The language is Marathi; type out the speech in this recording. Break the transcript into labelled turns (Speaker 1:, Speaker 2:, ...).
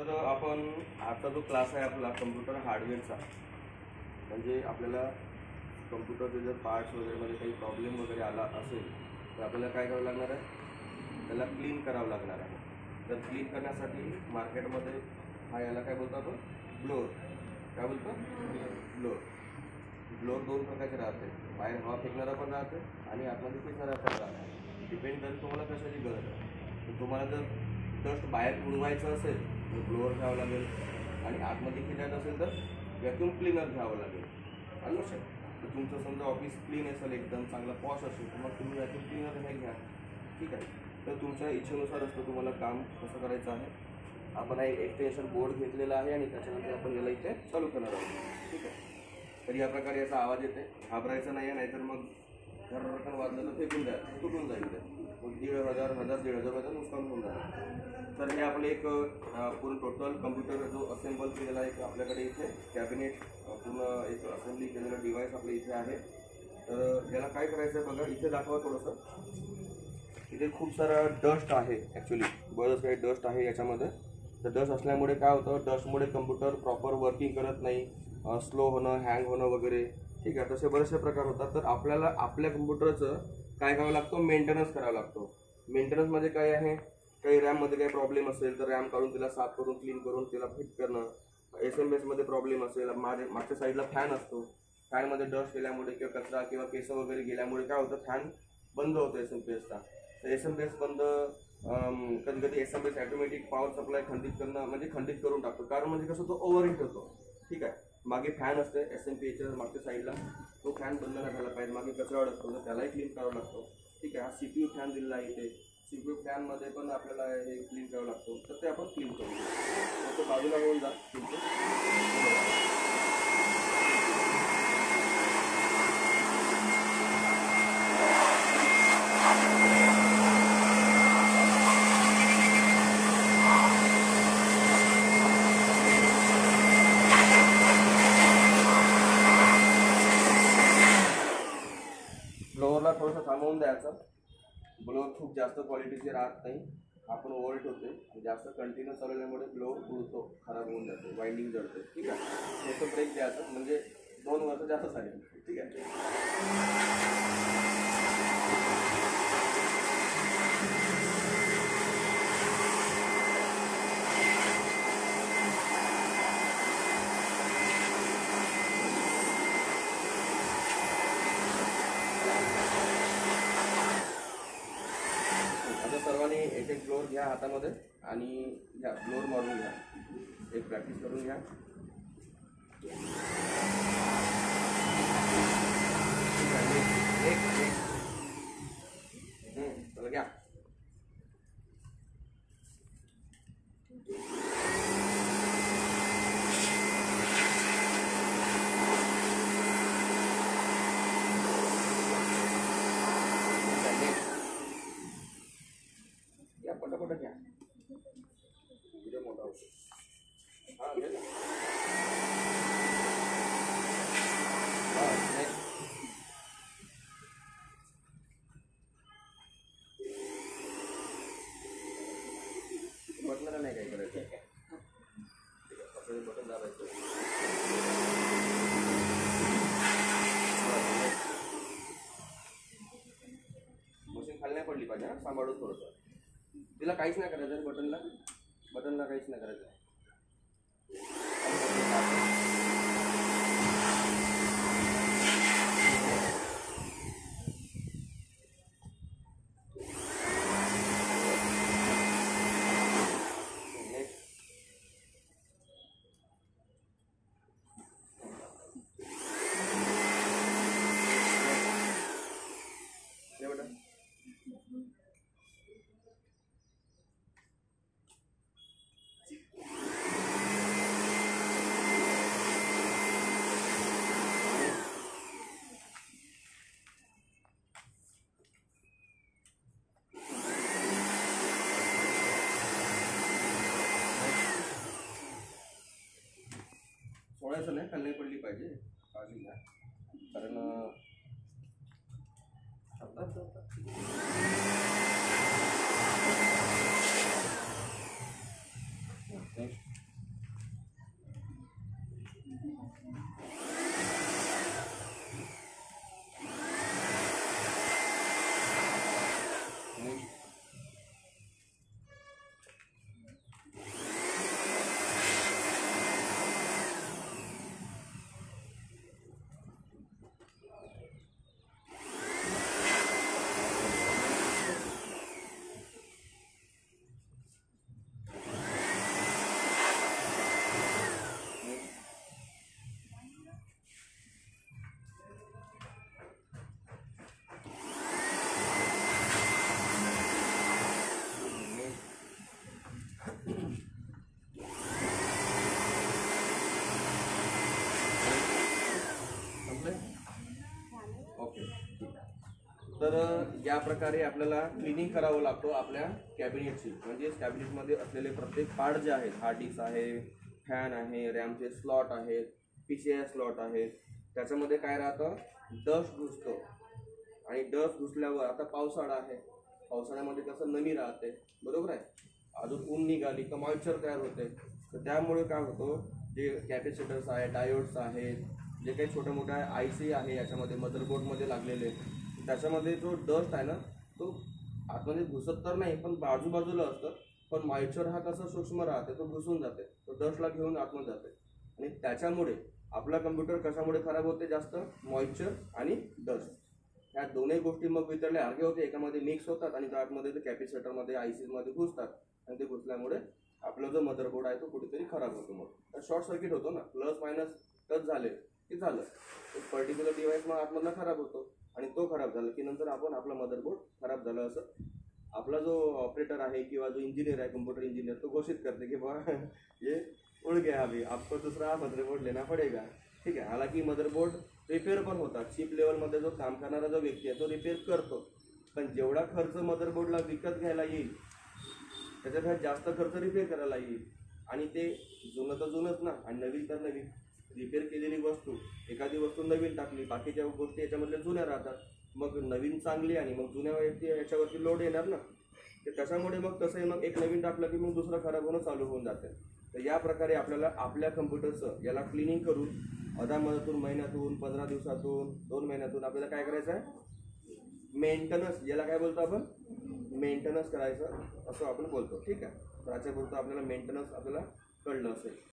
Speaker 1: तर आपण आजचा जो क्लास आहे आपला कम्प्युटर हार्डवेअरचा, म्हणजे आपल्याला कम्प्युटरचे जर पार्ट्स वगैरेमध्ये काही प्रॉब्लेम वगैरे आला असेल तर आपल्याला काय करावं लागणार आहे, त्याला क्लीन करावं लागणार आहे. तर क्लीन करण्यासाठी मार्केटमध्ये याला काय बोलतो आपण, ब्लोअर. काय बोलतो? ब्लोअर. ब्लोअर दोन प्रकारचे राहते, बाहेर हवा फेकणारा पण राहते आणि आतमध्ये फेकणारा पण राहते. डिपेंड करते तुम्हाला कशाची गरज आहे. तर तुम्हाला जर डस्ट बाहेर उडवायचं असेल तर ब्लोअर घ्यावं लागेल, आणि आतमध्ये फिरायचं असेल तर व्हॅक्यूम क्लीनर घ्यावं लागेल. लक्षात. तर तुमचं समजा ऑफिस क्लीन असेल, एकदम चांगला पॉश असेल, तर मग तुम्ही व्हॅक्यूम क्लीनर हे घ्या. ठीक आहे. तर तुमच्या इच्छेनुसार असतं तुम्हाला काम कसं करायचं आहे. आपण एक एक्सटेन्शन बोर्ड घेतलेला आहे आणि त्याच्यानंतर आपण याला इथे चालू करणार आहोत. ठीक आहे. तर या प्रकारे याचा आवाज येते, घाबरायचं नाही आहे, नाहीतर मग घररकन वाजलं तर फेकून द्या, तुटून जाईल ते. मग 1,500 रुपयाचं नुकसान होऊन जाईल. तर हे आपलं एक पूर्ण टोटल कम्प्युटर जो असेंबल केलेला आहे, आपल्याकडे इथे कॅबिनेट पूर्ण एक असेंबली केलेलं डिव्हाइस आपल्या इथे आहे. तर याला काय करायचं आहे बघा, इथे दाखवा थोडंसं. इथे खूप सारा डस्ट आहे, ॲक्च्युली बरंच काही डस्ट आहे याच्यामध्ये. तर डस्ट असल्यामुळे काय होतं, डस्टमुळे कम्प्युटर प्रॉपर वर्किंग करत नाही, स्लो होणं, हँग होणं वगैरे. ठीक आहे. तसे बरेचसे प्रकार होतात. तर आपल्याला आपल्या कम्प्युटरचं काय करावं लागतं, मेंटेनन्स करावा लागतो. मेंटेनन्समध्ये काय आहे, काही रॅममध्ये काही प्रॉब्लेम असेल तर रॅम काढून तिला साफ करून क्लीन करून तिला फिट करणं. SMS मध्ये प्रॉब्लेम असेल, मागच्या साईडला फॅन असतो, फॅनमध्ये डस्ट गेल्यामुळे किंवा कचरा किंवा केस वगैरे गेल्यामुळे काय होतं, फॅन बंद होतो SMS चा. तर SMS बंद, कधी कधी SMS ॲटोमॅटिक पॉवर सप्लाय खंडित करणं, म्हणजे खंडित करून टाकतो. कारण म्हणजे कसं, तो ओव्हरहीट होतो. ठीक आहे. मागे फॅन असते SMPच्या मागच्या साईडला, तो फॅन बंद नाही झाला पाहिजे. मागे कचरा अडकतो तर त्यालाही क्लीन करावा लागतो. ठीक आहे. हा CPU फॅन दिलेला आहे इथे. CPU फॅनमध्ये पण आपल्याला हे क्लीन करावं लागतो. तर ते आपण क्लीन करू. तर बाजूला होऊन जा ब्लोअरला थोडंसं थांबवून द्यायचं. ब्लोअर खूप जास्त क्वालिटीचे राहत नाही, आपण ओव्हरहीट होते आणि जास्त कंटिन्यू चालवल्यामुळे ब्लोअर उडतो, खराब होऊन जातो, वाइंडिंग जळते. ठीक आहे. त्याचं ब्रेक द्यायचं, म्हणजे 2 वर्ष जास्त चालेल. ठीक आहे. आता सर्वांनी एक फ्लोअर घ्या हातामध्ये आणि घ्या, फ्लोअर मारून घ्या, एक प्रॅक्टिस करून घ्या. चला घ्या. पटापट घ्या, व्हिडिओ मोठा होतो. हां घ्या. बटनाला नाही काय करायचं. ठीक आहे. बटन दाबायचं. मशीन खाली नाही पडली पाहिजे, सांभाळून थोडंसं. तिला काहीच नाही करायचं, बटनला काहीच नाही करायचं. सोडायचं नाही, खाली नाही पडली पाहिजे, काळजी घ्या. कारण नेक्स्ट तर या प्रकारे आपल्याला क्लिनिंग करावं लागतो आपल्या कॅबिनेटची. म्हणजे कॅबिनेटमध्ये असलेले प्रत्येक पार्ट जे आहेत, हार्ड डिस्क आहे, फॅन आहे, रॅमचे स्लॉट आहेत, PCI स्लॉट आहेत, त्याच्यामध्ये काय राहतं, डस्ट घुसतो. आणि डस्ट घुसल्यावर आता पावसाळा आहे, पावसाळ्यामध्ये कसं नमी राहते, बरोबर आहे. अजून ऊन निघाली का मॉइश्चर तयार होते. तर त्यामुळे काय होतं, जे कॅपॅसिटर्स आहे, डायोड्स आहेत, जे काही छोट्या मोठ्या IC आहे याच्यामध्ये मदरबोर्डमध्ये लागलेले, त्याच्यामध्ये जो डस्ट आहे ना, तो आतमध्ये घुसत तर नाही पण बाजूबाजूला असतं. पण मॉइश्चर हा कसा सूक्ष्म राहते, तो घुसून जाते, तो डस्टला घेऊन आतमध्ये जाते. आणि त्याच्यामुळे आपला कम्प्युटर कशामुळे खराब होते, जास्त मॉइश्चर आणि डस्ट. ह्या दोन्ही गोष्टी मग वितळल्या अर्घे होते, एकामध्ये मिक्स होतात आणि त्यामध्ये ते कॅपॅसिटरमध्ये ICमध्ये घुसतात. आणि ते घुसल्यामुळे आपला जो मदरबोर्ड आहे तो कुठेतरी खराब होतो. मग तर शॉर्ट सर्किट होतो ना, प्लस मायनस टच झाले की झालं, एक पर्टिक्युलर डिव्हाइस मग आतमधला खराब होतो. आणि तो खराब झाला की नंतर आपण आपला मदरबोर्ड खराब झाला असं आपला जो ऑपरेटर आहे किंवा जो इंजिनियर आहे, कम्प्युटर इंजिनियर, तो घोषित करते की बा ये उड़ गया, अभी आपको दूसरा मदरबोर्ड लेना पडेगा. ठीक आहे. हालांकी मदरबोर्ड रिपेअर पण होतात. चिप लेवलमध्ये जो काम करणारा जो व्यक्ती आहे तो रिपेअर करतो. पण जेवढा खर्च मदरबोर्डला विकत घ्यायला येईल त्याच्यापेक्षा जास्त खर्च रिपेअर करायला येईल. आणि ते जुनं तर जुनंच ना, आणि नवीन तर नवीन. रिपेअर केलेली वस्तू, एखादी वस्तू नवीन टाकली, बाकीच्या गोष्टी याच्यामधल्या जुन्या राहतात. मग नवीन चांगली आणि मग जुन्या याच्यावरती लोड येणार ना. तर त्याच्यामुळे मग तसंही मग एक नवीन टाकलं की मग दुसरं खराब होणं चालू होऊन जाते. तर या प्रकारे आपल्याला आपल्या कम्प्युटरचं याला क्लिनिंग करून अधामधातून, महिन्यातून, 15 दिवसातून, 2 महिन्यातून आपल्याला काय करायचं आहे, मेंटेनन्स, याला काय बोलतो आपण, मेंटेनन्स करायचं असं आपण बोलतो. ठीक आहे. तर याच्यापुरतं आपल्याला मेंटेनन्स आपल्याला कळलं असेल.